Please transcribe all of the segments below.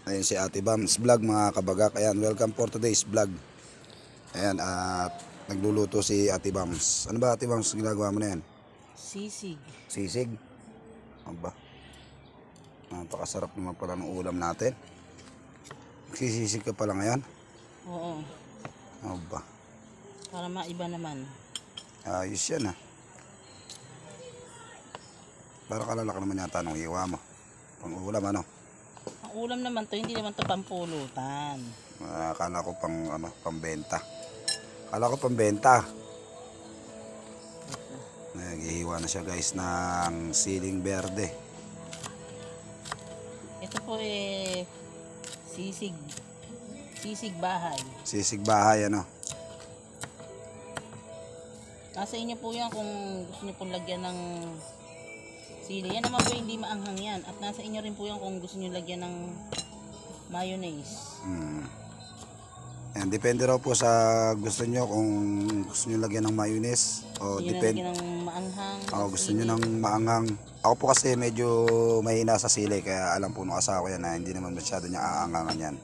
Ayan si Ate Bams Vlog mga kabagak. Ayan, welcome for today's vlog. Ayan, at nagluluto si Ate Bams. Ano ba Ate Bams ginagawa mo na yan? Sisig. Sisig? Ano ba? Napakasarap naman pala ng ulam natin. Sisisig ka pala ngayon? Oo. Ano ba? Para maiba naman. Ayos yan ah. Para kalalaki naman yata ng iwa mo. Pang ulam ano? Ang ulam naman to, hindi naman to pampulutan. Akala ko pambenta. Akala ko pambenta. Naghihiwa na siya guys ng siling berde. Ito po sisig. Sisig bahay. Sisig bahay ano? Nasa inyo po yan kung gusto niyo pong lagyan ng sili. Yan naman po hindi maanghang yan. At nasa inyo rin po yan kung gusto niyo lagyan ng mayonnaise. Yan, depende raw po sa gusto nyo kung gusto nyo lagyan ng mayonnaise o Hindi depende. lagyan ng maanghang. O gusto nyo ng maanghang. Ako po kasi medyo mahina sa sili kaya alam po nung asawa ko yan na hindi naman masyado niya aangangan yan.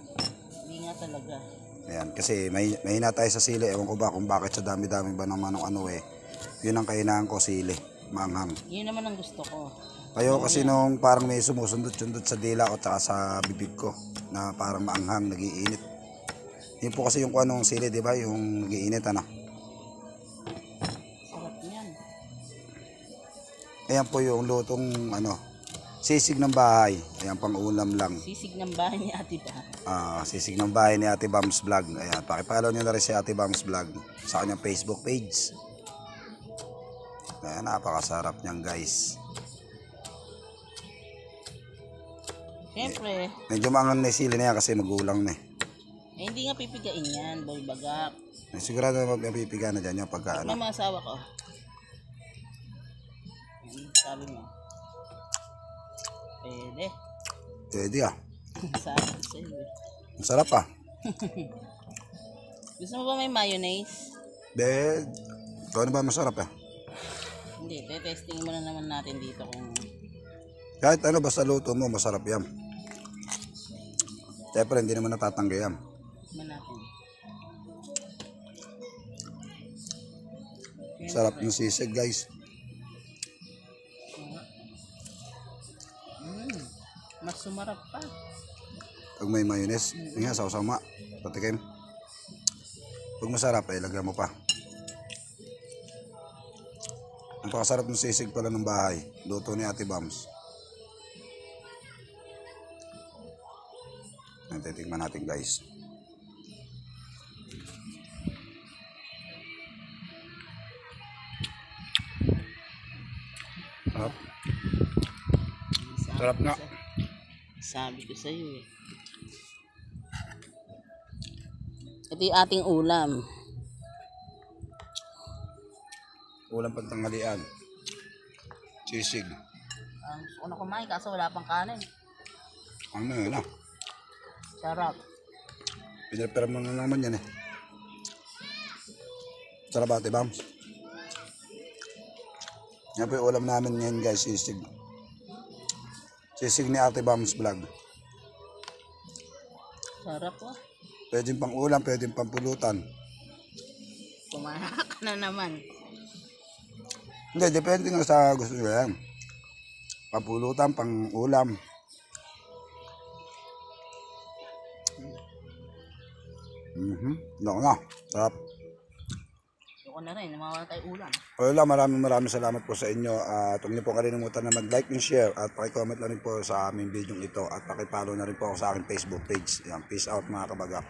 Hindi nga talaga. Ayan, kasi mahina tayo sa sili. Ewan ko ba kung bakit sa dami-dami ba naman ng ano eh. Yun ang kahinaan ko, sili, maanghang. Yun naman ang gusto ko. Kayo kasi nung parang may sumusundot-sundot sa dila ko tsaka sa bibig ko na parang maanghang, nagiinit. Yun po kasi yung anong sili, di ba? Yung nagiinit, ano? Sarap yan. Ayan po yung lutong, sisig ng bahay. Ayan, pang ulam lang. Sisig ng bahay ni Ate Ba. Sisig ng bahay ni Ate Bams Vlog. Ayan, pakipollow nyo na rin si Ate Bams Vlog sa kanyang Facebook page. Ayan, napakasarap niyan guys. Siyempre, Medyo maangang na yung sili na yan kasi magulang na eh. hindi nga pipigain yan, boy bagak. Sigurado na mapipiga na dyan yung pagka May mga asawa ko. Sabi mo. Pwede. Pwede ah. Sabi ko sa'yo. Masarap ah. Gusto mo ba may mayonnaise? Ikaw na ba masarap eh? Hindi, testing muna naman natin dito kung Kahit ano basta luto mo masarap yan. Siyempre hindi naman natatangga yan. man natin. Sarap ng sisig guys. Mas sumarap pa. Pag may mayonnaise, nga saw-sama. Patikim. Pag masarap eh, lagyan mo pa. Ang pakasarap ng sisig pala ng bahay. Luto ni Ate Bams. Titikman natin guys. Sarap. Sarap nga. Sabi ko sa'yo eh. Ito yung ating ulam. Ulam pagtanghalian. Sisig. Gusto ko na kumain kaso wala pang kanin. Ano yun ah? Sarap. Pinapera mo na naman yan eh. Sarap Ate Bams. Yan po yung ulam namin ngayon guys, sisig. Sisig ni Ate Bams Vlog. Sarap oh. Pwedeng pang ulam, pwedeng pang pulutan. Kumain ka na naman. Hindi, depende nga sa gusto nyo yan. Pampulutan, pang ulam. Loko na. Sarap. Gusto ko na rin, namawala tayo ulam. Wala, maraming salamat po sa inyo. At huwag niyo po kalimutan na mag-like and share at paki-comment lang rin po sa aming video ito at paki-follow na rin po ako sa aking Facebook page. Yan, peace out mga kabagak.